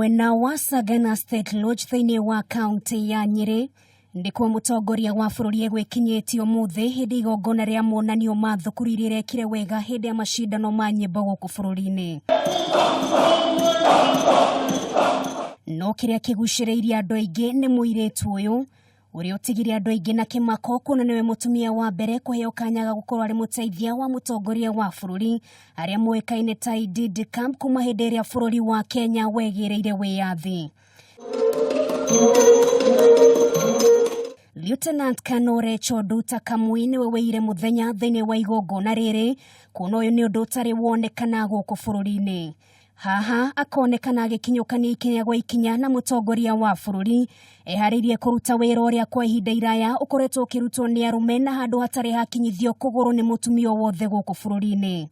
Mwena wa Sagana State Lodge thi-ini wa kaunti ya Nyeri ndikuo mutongoria wa bururi egwikinyitio Umuthi hindi igongona ria monanio ma thukuru iria irekire wega hindi ya macindano ma nyimbo guku bururi-ini. No kiria kiguciriirie andu aingi ni muiritu uyu uria utigire andu aingi na kimako kuna niwe mutumia wa mbere kuheo kanya ga gukorwo ari muteithia wa mutongoria wa bururi aria muikaine ta Idid Camp kuma hindi iria bururi wa Kenya wegireire wiyathi. Lieutenant Colonel Rachael Nduta Kamau niwe weire muthenya thi-ini wa igongona riri kuna uyu ni undu utari wonekana guku bururi-ini. Haha akonekana agikinyukania ikinya gwa ikinya na mutongoria wa bururi eharirie kuruta wira uria kwa ihinda iraya ukoretwo ukirutwo ni arume na handu hatari hakinyithio kuguru ni mutumia wothe guku bururi-ini.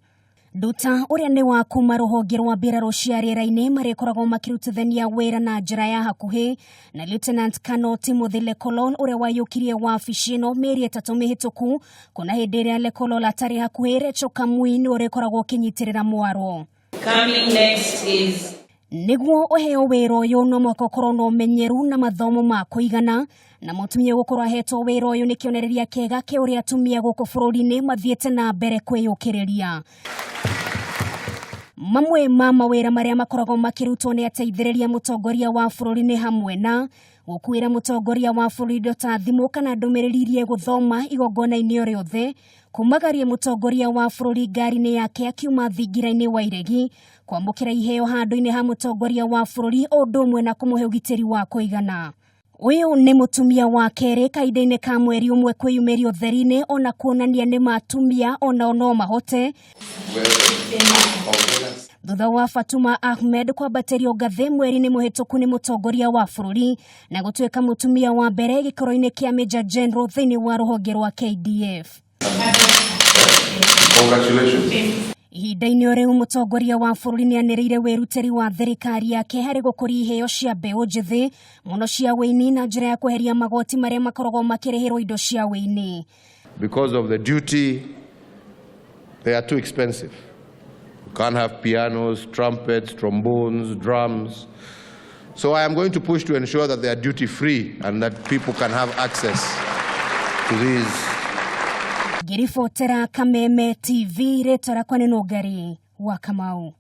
Nduta uria ni wa kuma ruhonge rwa mbirarũ cia rĩera-inĩ marikoragwo makirutithania wira na njira ya hakuhi na Lieutenant Colonel Rachael uria wayukirie wabici ĩno mĩeri 3 mĩhĩtũku kuna hĩndĩ ĩrĩa Rachael atari hakuhi Rachael Kamau ni urikoragwo ũkinyitirĩra mwaro. Coming next is niguo uheo wira uyu no mwaka ukorwo na umenyeru na mathomo ma kuigana na mutumia gukorwo ahetwo wira uyu ni kionereria kega ke uria atumia guku bururi-ini mathiete na mbere kwiyukiriria. Mamwe ma mawira maria makoragwo makirutwo ni ateithĩrĩria mutongoria wa bururi ni hamwe na gukuira mutongoria wa bururi ndota thimu kana ndũmĩrĩri iria guthoma igongona-inĩ o rĩothe, kumagaria mutongoria wa bururi ngari-inĩ yake akiuma thingira-inĩ wa iregi, kwamũkĩra iheo handũ-inĩ ha mutongoria wa bururi o ũndũ ũmwe na kũmũhe ũgitĩri wa kũigana. Uyu ni mutumia wa keri kaida-inĩ ka mweri ũmwe kwĩyumĩria ũtheri-inĩ ona kuonania ni matumia ona no mahote. Thutha wa Fatuma Ahmed kwambatĩrio ngathĩ mweri-inĩ mũhĩtũku ni mutongoria wa bururi na gũtuĩka mutumia wa mbere gĩkorwo-inĩ kĩa Major General thĩinĩ wa rũhonge rwa KDF. Congratulations. Ihinda-inĩ o rĩu mutongoria wa bururi ni anĩrĩire wĩrutĩri wa thirikari yake harĩ gũkũria iheo cia mbeũ njĩthĩ mũno cia wĩini na njĩra ya kweheria magoti marĩa makoragwo makĩrĩhĩrwo indo cia wĩini. Because of the duty, they are too expensive. You can't have pianos, trumpets, trombones, drums. So I am going to push to ensure that they are duty free and that people can have access to these. Girifotera Kameme TV, rĩtwa rĩakwa nĩ Nungari wa Kamau.